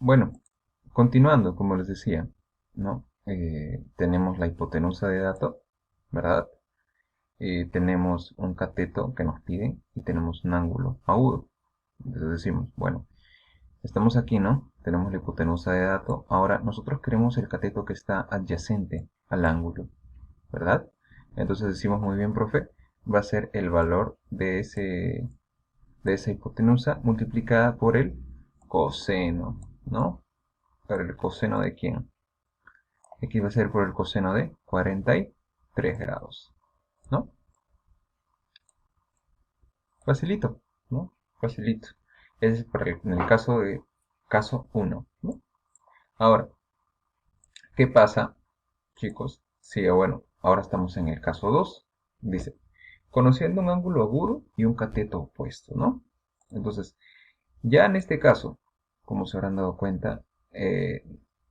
Bueno, continuando, como les decía, ¿no? Tenemos la hipotenusa de dato, ¿verdad? Tenemos un cateto que nos pide y tenemos un ángulo agudo. Entonces decimos, bueno, estamos aquí, ¿no? Tenemos la hipotenusa de dato. Ahora nosotros queremos el cateto que está adyacente al ángulo, ¿verdad? Entonces decimos, muy bien, profe, va a ser el valor de esa hipotenusa multiplicada por el coseno, ¿no? ¿Por el coseno de quién? Aquí va a ser por el coseno de 43 grados, ¿no? Facilito, ¿no? Facilito. Ese es en el caso de caso 1, ¿no? Ahora, ¿qué pasa, chicos? Sí, bueno, ahora estamos en el caso 2. Dice, conociendo un ángulo agudo y un cateto opuesto, ¿no? Entonces, ya en este caso, como se habrán dado cuenta, eh,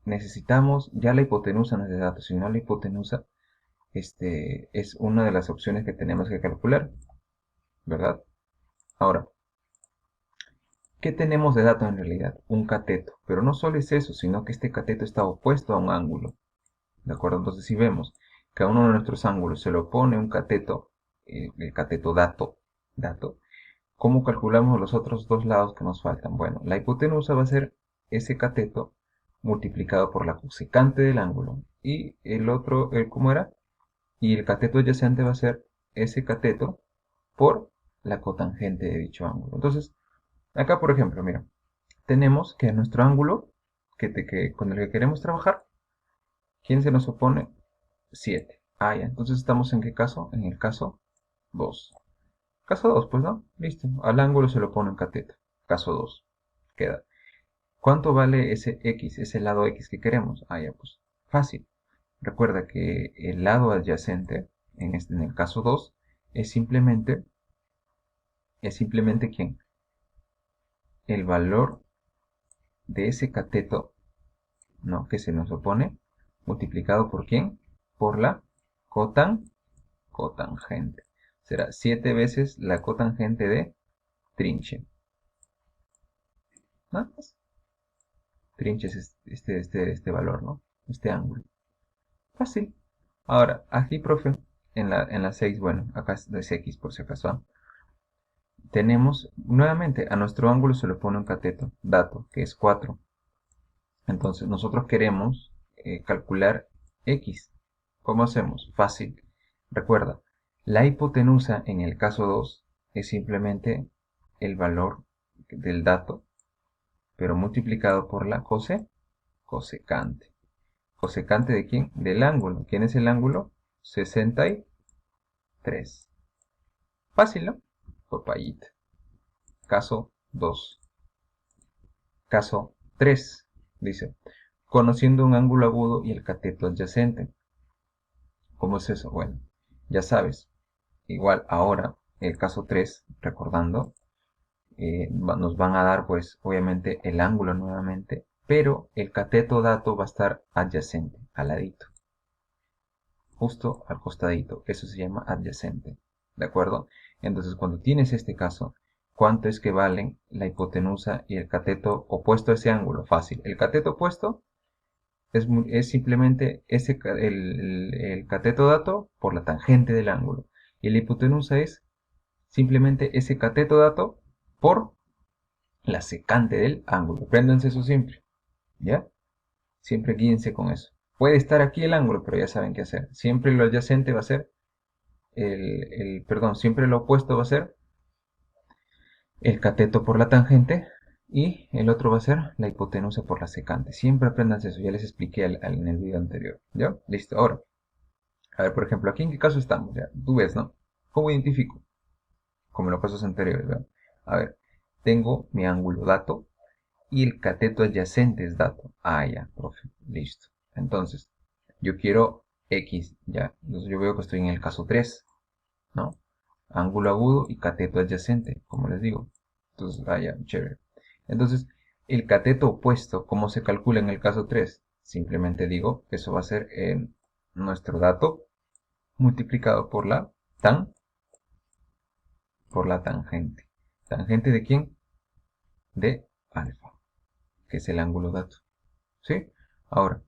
necesitamos ya la hipotenusa no es de datos, sino la hipotenusa es una de las opciones que tenemos que calcular, ¿verdad? Ahora, ¿qué tenemos de dato en realidad? Un cateto, pero no solo es eso, sino que este cateto está opuesto a un ángulo, ¿de acuerdo? Entonces, si vemos que a uno de nuestros ángulos se le opone un cateto, el cateto dato, ¿cómo calculamos los otros dos lados que nos faltan? Bueno, la hipotenusa va a ser ese cateto multiplicado por la cosecante del ángulo y el otro, ¿cómo era? Y el cateto adyacente va a ser ese cateto por la cotangente de dicho ángulo. Entonces, acá por ejemplo, mira, tenemos que nuestro ángulo con el que queremos trabajar, ¿quién se nos opone? 7. Ah, ya, entonces estamos en qué caso? En el caso 2. Caso 2, pues no, listo. Al ángulo se lo pone un cateto. Caso 2. Queda. ¿Cuánto vale ese x, ese lado x que queremos? Ah, ya, pues fácil. Recuerda que el lado adyacente, en el caso 2, es simplemente, ¿quién? El valor de ese cateto, ¿no? Que se nos opone, multiplicado por ¿quién? Por la cotangente. Será 7 veces la cotangente de trinche. Nada más. Trinche es este valor, ¿no? Este ángulo. Fácil. Ahora, aquí, profe, en la 6, bueno, acá es x por si acaso, ¿ah? Tenemos, nuevamente, a nuestro ángulo se le pone un cateto, dato, que es 4. Entonces, nosotros queremos calcular x. ¿Cómo hacemos? Fácil. Recuerda, la hipotenusa en el caso 2 es simplemente el valor del dato, pero multiplicado por la cosecante. ¿Cosecante de quién? Del ángulo. ¿Quién es el ángulo? 63. Fácil, ¿no? Papayita. Caso 2. Caso 3. Dice, conociendo un ángulo agudo y el cateto adyacente. ¿Cómo es eso? Bueno, ya sabes. Igual ahora, el caso 3, recordando, nos van a dar pues obviamente el ángulo nuevamente, pero el cateto dato va a estar adyacente, al ladito, justo al costadito. Eso se llama adyacente, ¿de acuerdo? Entonces cuando tienes este caso, ¿cuánto es que valen la hipotenusa y el cateto opuesto a ese ángulo? Fácil. El cateto opuesto es simplemente el cateto dato por la tangente del ángulo. Y la hipotenusa es simplemente ese cateto dato por la secante del ángulo. Apréndanse eso siempre, ¿ya? Siempre guíense con eso. Puede estar aquí el ángulo, pero ya saben qué hacer. Siempre lo adyacente va a ser perdón, siempre lo opuesto va a ser el cateto por la tangente y el otro va a ser la hipotenusa por la secante. Siempre apréndanse eso, ya les expliqué en el video anterior. ¿Ya? Listo, ahora. A ver, por ejemplo, aquí en qué caso estamos, ya. Tú ves, ¿no? ¿Cómo identifico? Como en los casos anteriores, ¿verdad? A ver, tengo mi ángulo dato y el cateto adyacente es dato. Ah, ya, profe, listo. Entonces, yo quiero X, ya. Entonces yo veo que estoy en el caso 3, ¿no? Ángulo agudo y cateto adyacente, como les digo. Entonces, ah, ya, chévere. Entonces, el cateto opuesto, ¿cómo se calcula en el caso 3? Simplemente digo que eso va a ser nuestro dato multiplicado por la tangente. ¿Tangente de quién? De alfa. que es el ángulo dato. ¿Sí? Ahora,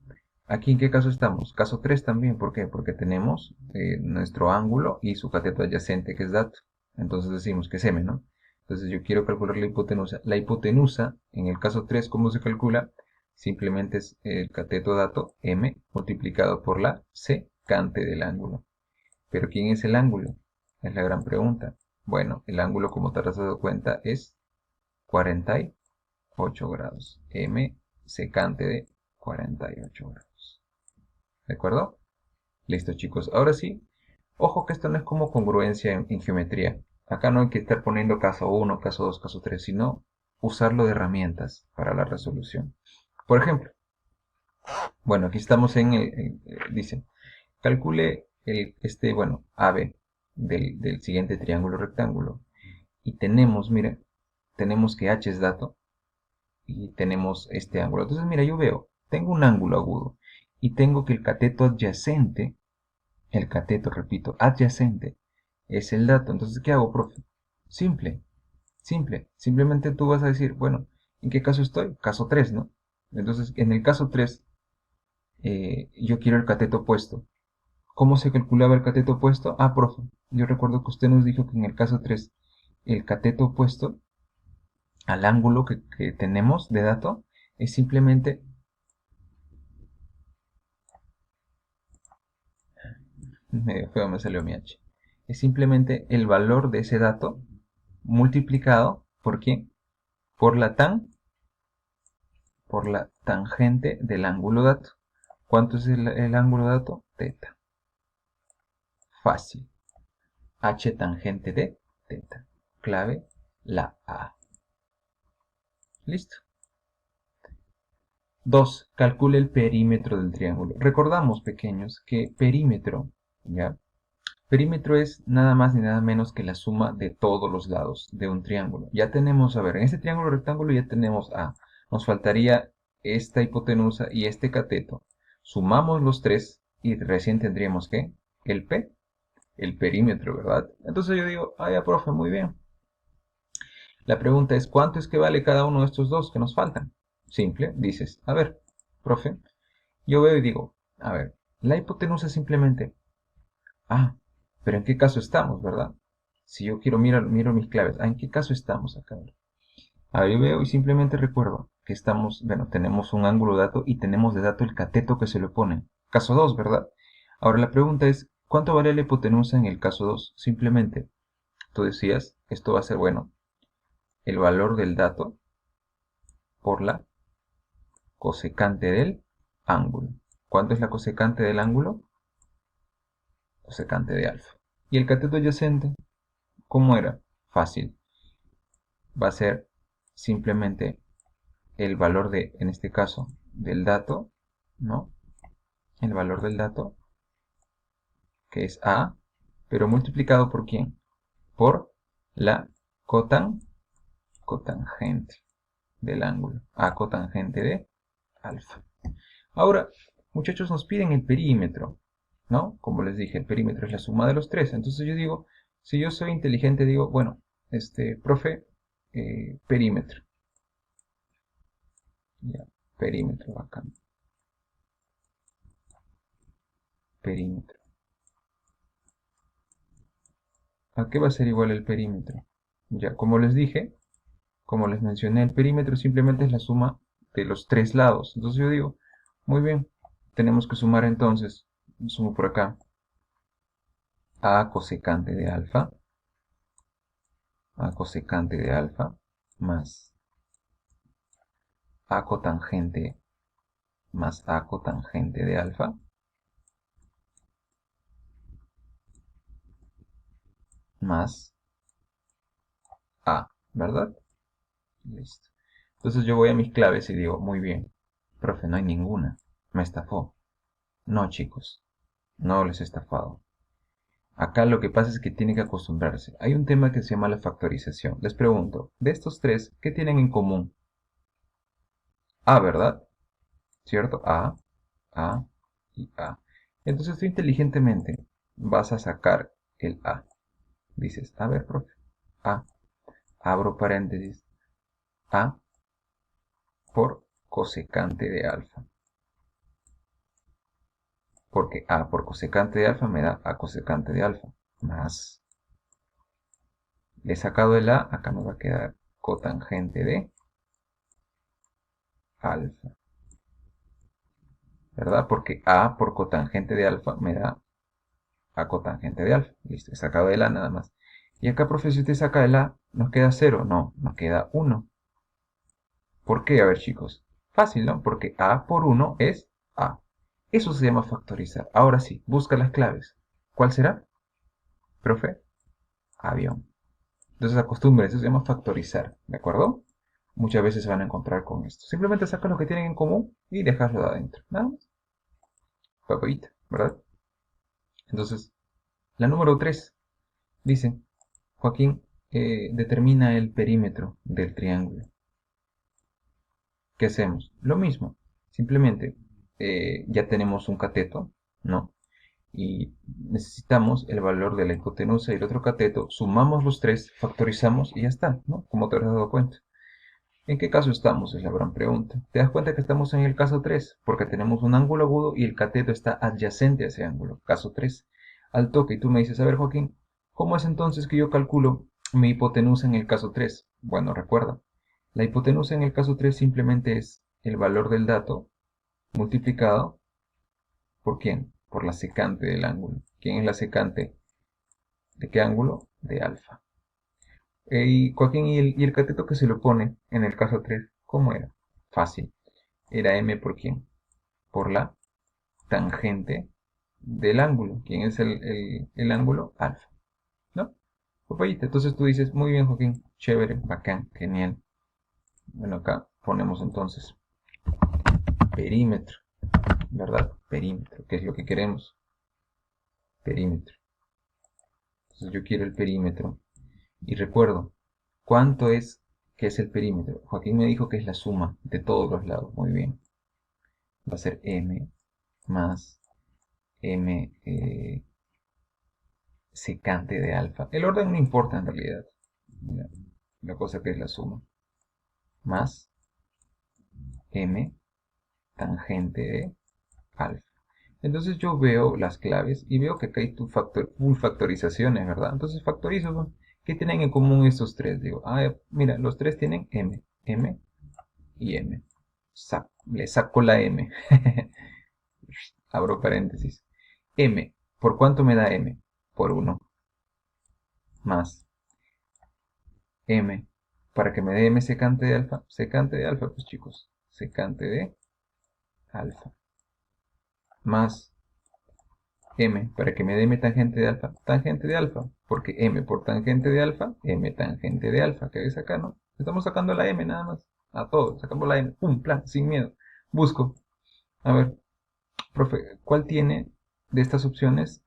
¿aquí en qué caso estamos? Caso 3 también, ¿por qué? Porque tenemos nuestro ángulo y su cateto adyacente, que es dato. Entonces decimos que es m, ¿no? Entonces yo quiero calcular la hipotenusa. La hipotenusa, en el caso 3, ¿cómo se calcula? Simplemente es el cateto dato, m, multiplicado por la secante del ángulo. ¿Pero quién es el ángulo? Es la gran pregunta. Bueno, el ángulo, como te has dado cuenta, es 48 grados. M secante de 48 grados. ¿De acuerdo? Listo, chicos. Ahora sí, ojo que esto no es como congruencia en geometría. Acá no hay que estar poniendo caso 1, caso 2, caso 3, sino usarlo de herramientas para la resolución. Por ejemplo, bueno, aquí estamos dice, calcule bueno, AB del siguiente triángulo rectángulo. Y tenemos, mire, tenemos que H es dato y tenemos este ángulo. Entonces, mira, yo veo, tengo un ángulo agudo y tengo que el cateto, repito, adyacente es el dato. Entonces, ¿qué hago, profe? Simple, Simplemente tú vas a decir, bueno, ¿en qué caso estoy? Caso 3, ¿no? Entonces, en el caso 3, yo quiero el cateto opuesto. ¿Cómo se calculaba el cateto opuesto? Ah, profe, yo recuerdo que usted nos dijo que en el caso 3, el cateto opuesto al ángulo que tenemos de dato es simplemente, medio feo me salió mi H, es simplemente el valor de ese dato multiplicado por ¿quién? Por por la tangente del ángulo dato. ¿Cuánto es el ángulo dato? Teta. Fácil. H tangente de teta. Clave, la A. Listo. 2. Calcule el perímetro del triángulo. Recordamos, pequeños, que perímetro, ¿ya? Perímetro es nada más ni nada menos que la suma de todos los lados de un triángulo. Ya tenemos, a ver, en este triángulo rectángulo ya tenemos A. Nos faltaría esta hipotenusa y este cateto. Sumamos los tres y recién tendríamos que el P, el perímetro, ¿verdad? Entonces yo digo, ah, ya, profe, muy bien. La pregunta es, ¿cuánto es que vale cada uno de estos dos que nos faltan? Simple, dices, a ver, profe, yo veo y digo, a ver, la hipotenusa simplemente, ah, pero ¿en qué caso estamos, verdad? Si yo miro mis claves, ¿en qué caso estamos acá? A ver, yo veo y simplemente recuerdo que estamos, bueno, tenemos un ángulo dato y tenemos de dato el cateto que se le opone. Caso 2, ¿verdad? Ahora la pregunta es, ¿cuánto vale la hipotenusa en el caso 2? Simplemente, tú decías, esto va a ser, bueno, el valor del dato por la cosecante del ángulo. ¿Cuánto es la cosecante del ángulo? Cosecante de alfa. ¿Y el cateto adyacente? ¿Cómo era? Fácil. Va a ser simplemente el valor en este caso, del dato, ¿no? El valor del dato, que es A, pero multiplicado por ¿quién? Por la cotangente del ángulo. A cotangente de alfa. Ahora, muchachos, nos piden el perímetro, ¿no? Como les dije, el perímetro es la suma de los tres. Entonces yo digo, si yo soy inteligente, digo, bueno, profe, perímetro. Ya, perímetro, bacán. Perímetro. ¿A qué va a ser igual el perímetro? Ya, como les dije, como les mencioné, el perímetro simplemente es la suma de los tres lados. Entonces yo digo, muy bien, tenemos que sumar entonces, sumo por acá, a cosecante de alfa, más a cotangente más a cotangente de alfa, más a, ¿verdad? Listo. Entonces yo voy a mis claves y digo, muy bien, profe, no hay ninguna, me estafó. No, chicos, no les he estafado. Acá lo que pasa es que tienen que acostumbrarse. Hay un tema que se llama la factorización. Les pregunto, de estos tres, ¿qué tienen en común? A, ¿verdad? ¿Cierto? A y A. Entonces tú inteligentemente vas a sacar el A. Dices, a ver, profe, A, abro paréntesis, A por cosecante de alfa. Porque A por cosecante de alfa me da A cosecante de alfa. Más. Le he sacado el A, acá me va a quedar cotangente de alfa. ¿Verdad? Porque A por cotangente de alfa me da A cotangente de alfa. Listo, he sacado el A nada más. Y acá, profe, si usted saca el A, ¿nos queda 0? No, nos queda 1. ¿Por qué? A ver, chicos. Fácil, ¿no? Porque A por 1 es A. Eso se llama factorizar. Ahora sí, busca las claves. ¿Cuál será? Profe, avión. Entonces acostumbren, eso se llama factorizar, ¿de acuerdo? Muchas veces se van a encontrar con esto. Simplemente saca lo que tienen en común y dejarlo de adentro. Nada más. Papita, ¿verdad? Entonces, la número 3 dice, Joaquín, determina el perímetro del triángulo. ¿Qué hacemos? Lo mismo. Simplemente ya tenemos un cateto, ¿no? Y necesitamos el valor de la hipotenusa y el otro cateto, sumamos los tres, factorizamos y ya está, ¿no? Como te habrás dado cuenta. ¿En qué caso estamos? Es la gran pregunta. ¿Te das cuenta que estamos en el caso 3? Porque tenemos un ángulo agudo y el cateto está adyacente a ese ángulo. Caso 3. Al toque, y tú me dices, a ver, Joaquín, ¿cómo es entonces que yo calculo mi hipotenusa en el caso 3? Bueno, recuerda, la hipotenusa en el caso 3 simplemente es el valor del dato multiplicado ¿por quién? Por la secante del ángulo. ¿Quién es la secante? ¿De qué ángulo? De alfa. Y Joaquín, ¿y el cateto que se lo pone en el caso 3? ¿Cómo era? Fácil. Era m por quién? Por la tangente del ángulo. ¿Quién es el ángulo? Alfa. ¿No? Papayita. Entonces tú dices, muy bien, Joaquín. Chévere, bacán, genial. Bueno, acá ponemos entonces perímetro. ¿Verdad? Perímetro. ¿Qué es lo que queremos? Perímetro. Entonces yo quiero el perímetro. Y recuerdo, ¿cuánto es que es el perímetro? Joaquín me dijo que es la suma de todos los lados. Muy bien. Va a ser m más m secante de alfa. El orden no importa en realidad. La cosa que es la suma. Más m tangente de alfa. Entonces yo veo las claves y veo que acá hay full factorizaciones, ¿verdad? Entonces factorizo, ¿no? ¿Qué tienen en común estos tres? Digo, mira, los tres tienen m, m y m. Le saco la m. Abro paréntesis. M. ¿Por cuánto me da m? Por 1. Más m. Para que me dé m secante de alfa. Secante de alfa, pues chicos. Secante de alfa. Más m. Para que me dé m tangente de alfa. Tangente de alfa. Porque m por tangente de alfa. M tangente de alfa. ¿Qué ves acá, no? Estamos sacando la m nada más. A todo. Sacamos la m. Pum, plan. Sin miedo. Busco. A ver. Profe, ¿cuál tiene de estas opciones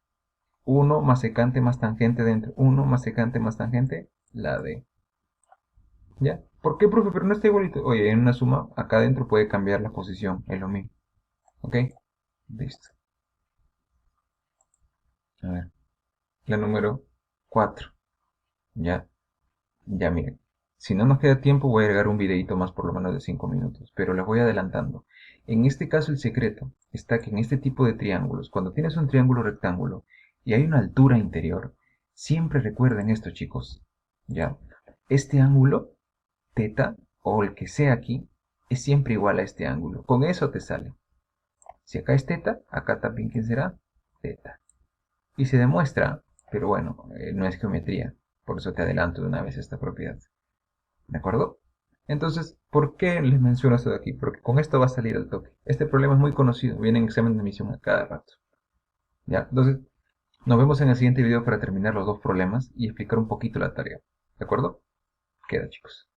1 más secante más tangente dentro? 1 más secante más tangente, la D. ¿Ya? ¿Por qué, profe? Pero no está igualito. Oye, en una suma, acá adentro puede cambiar la posición, es lo mismo. ¿Ok? Listo. A ver, la número 4. Ya, ya miren. Si no nos queda tiempo, voy a agregar un videito más por lo menos de 5 minutos, pero les voy adelantando. En este caso, el secreto está que en este tipo de triángulos, cuando tienes un triángulo rectángulo y hay una altura interior, siempre recuerden esto, chicos. ¿Ya? Este ángulo, teta, o el que sea aquí, es siempre igual a este ángulo. Con eso te sale. Si acá es teta, acá también, ¿quién será? Teta. Y se demuestra, pero bueno, no es geometría. Por eso te adelanto de una vez esta propiedad. ¿De acuerdo? Entonces, ¿por qué les menciono esto de aquí? Porque con esto va a salir al toque. Este problema es muy conocido, viene en examen de admisión a cada rato. ¿Ya? Entonces, nos vemos en el siguiente video para terminar los dos problemas y explicar un poquito la tarea. ¿De acuerdo? Queda, chicos.